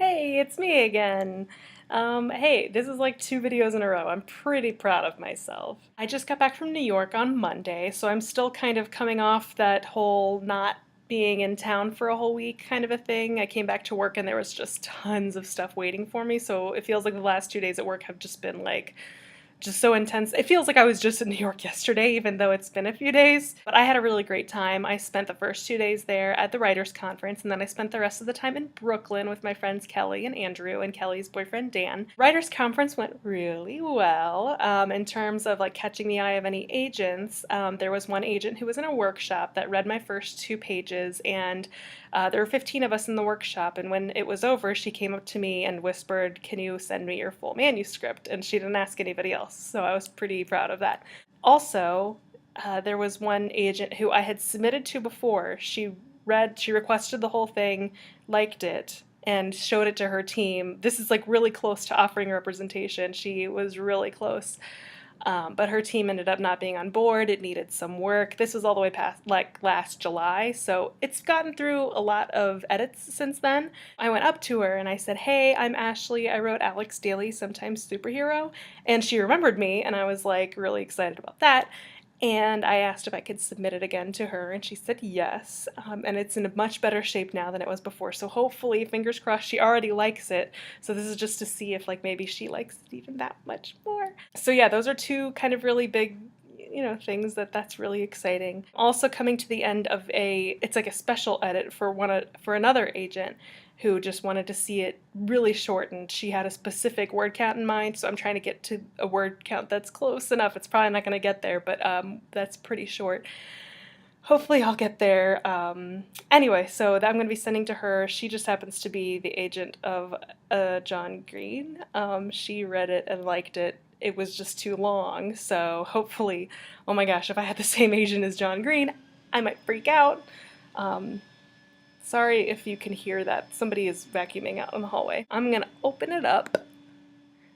Hey, it's me again. Hey, this is like two videos in a row. I'm pretty proud of myself. I just got back from New York on Monday, so I'm still kind of coming off that whole not being in town for a whole week kind of a thing. I came back to work and there was just tons of stuff waiting for me, so it feels like the last 2 days at work have just been like just so intense. It feels like I was just in New York yesterday, even though it's been a few days. But I had a really great time. I spent the first 2 days there at the writers' conference, and then I spent the rest of the time in Brooklyn with my friends Kelly and Andrew and Kelly's boyfriend Dan. Writers' conference went really well in terms of like catching the eye of any agents. There was one agent who was in a workshop that read my first 2 pages, and there were 15 of us in the workshop, and when it was over, she came up to me and whispered, "Can you send me your full manuscript?" And she didn't ask anybody else, so I was pretty proud of that. Also, there was one agent who I had submitted to before. She requested the whole thing, liked it, and showed it to her team. This is like really close to offering representation. She was really close. But her team ended up not being on board. It needed some work. This was all the way past like last July, so it's gotten through a lot of edits since then. I went up to her and I said, "Hey, I'm Ashley. I wrote Alex Daly, Sometimes Superhero." And she remembered me, and I was like really excited about that. And I asked if I could submit it again to her, and she said yes. And it's in a much better shape now than it was before. So hopefully, fingers crossed, she already likes it. So this is just to see if like maybe she likes it even that much more. So yeah, those are two kind of really big things that's really exciting. Also coming to the end of it's like a special edit for another agent who just wanted to see it really shortened. She had a specific word count in mind, so I'm trying to get to a word count that's close enough. It's probably not going to get there, but that's pretty short. Hopefully I'll get there. Anyway, so that I'm going to be sending to her. She just happens to be the agent of John Green. She read it and liked it. It was just too long, so hopefully, oh my gosh, if I had the same agent as John Green, I might freak out. Um, Sorry if you can hear that. Somebody is vacuuming out in the hallway. I'm gonna open it up.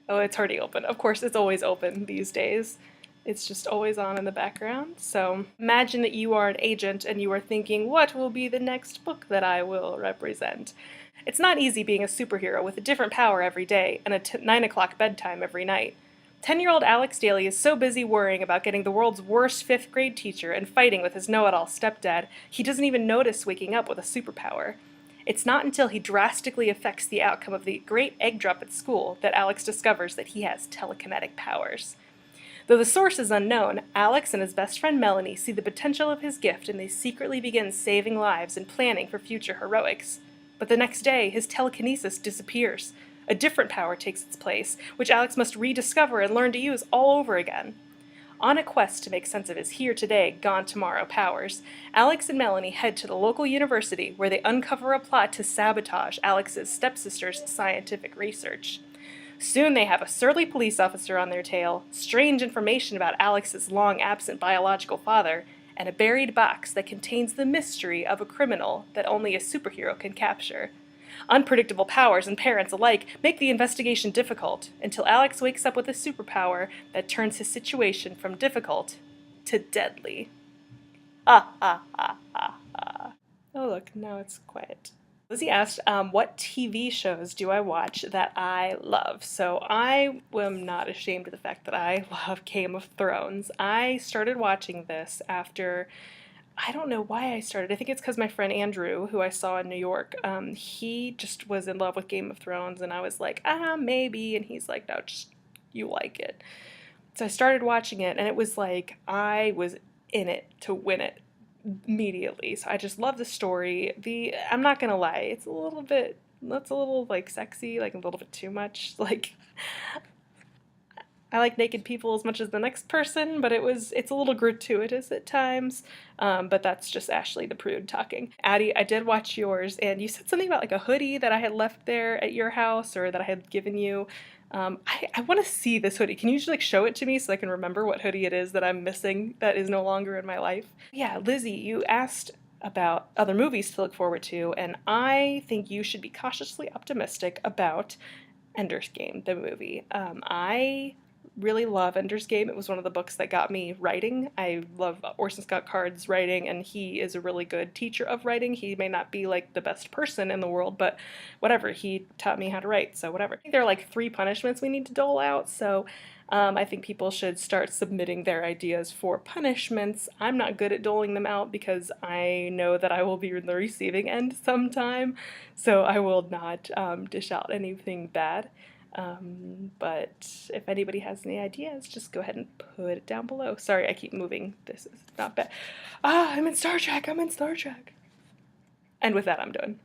Oh, it's already open. Of course, it's always open these days. It's just always on in the background. So imagine that you are an agent and you are thinking, what will be the next book that I will represent? It's not easy being a superhero with a different power every day and a 9 o'clock bedtime every night. 10-year-old Alex Daly is so busy worrying about getting the world's worst fifth grade teacher and fighting with his know-it-all stepdad, he doesn't even notice waking up with a superpower. It's not until he drastically affects the outcome of the great egg drop at school that Alex discovers that he has telekinetic powers. Though the source is unknown, Alex and his best friend Melanie see the potential of his gift and they secretly begin saving lives and planning for future heroics. But the next day, his telekinesis disappears. A different power takes its place, which Alex must rediscover and learn to use all over again. On a quest to make sense of his here today, gone tomorrow powers, Alex and Melanie head to the local university where they uncover a plot to sabotage Alex's stepsister's scientific research. Soon they have a surly police officer on their tail, strange information about Alex's long-absent biological father, and a buried box that contains the mystery of a criminal that only a superhero can capture. Unpredictable powers and parents alike make the investigation difficult until Alex wakes up with a superpower that turns his situation from difficult to deadly. Ha ha ha ha ha. Oh look, now it's quiet. Lizzie asked, what TV shows do I watch that I love? So I am not ashamed of the fact that I love Game of Thrones. I started watching this after, I don't know why I started. I think it's because my friend Andrew, who I saw in New York, he just was in love with Game of Thrones, and I was like, maybe, and he's like, no, just, you like it. So I started watching it, and it was like, I was in it to win it immediately. So I just love the story. I'm not gonna lie, that's a little like sexy, like a little bit too much. Like, I like naked people as much as the next person, but it's a little gratuitous at times. But that's just Ashley the prude talking. Addie, I did watch yours, and you said something about like a hoodie that I had left there at your house or that I had given you. I want to see this hoodie. Can you just like show it to me so I can remember what hoodie it is that I'm missing that is no longer in my life? Yeah, Lizzie, you asked about other movies to look forward to, and I think you should be cautiously optimistic about Ender's Game, the movie. I really love Ender's Game. It was one of the books that got me writing. I love Orson Scott Card's writing, and he is a really good teacher of writing. He may not be like the best person in the world, but whatever, he taught me how to write, so whatever. I think there are like 3 punishments we need to dole out, so I think people should start submitting their ideas for punishments. I'm not good at doling them out because I know that I will be in the receiving end sometime, so I will not dish out anything bad. But if anybody has any ideas, just go ahead and put it down below. Sorry, I keep moving. This is not bad. Ah, I'm in Star Trek. I'm in Star Trek. And with that, I'm done.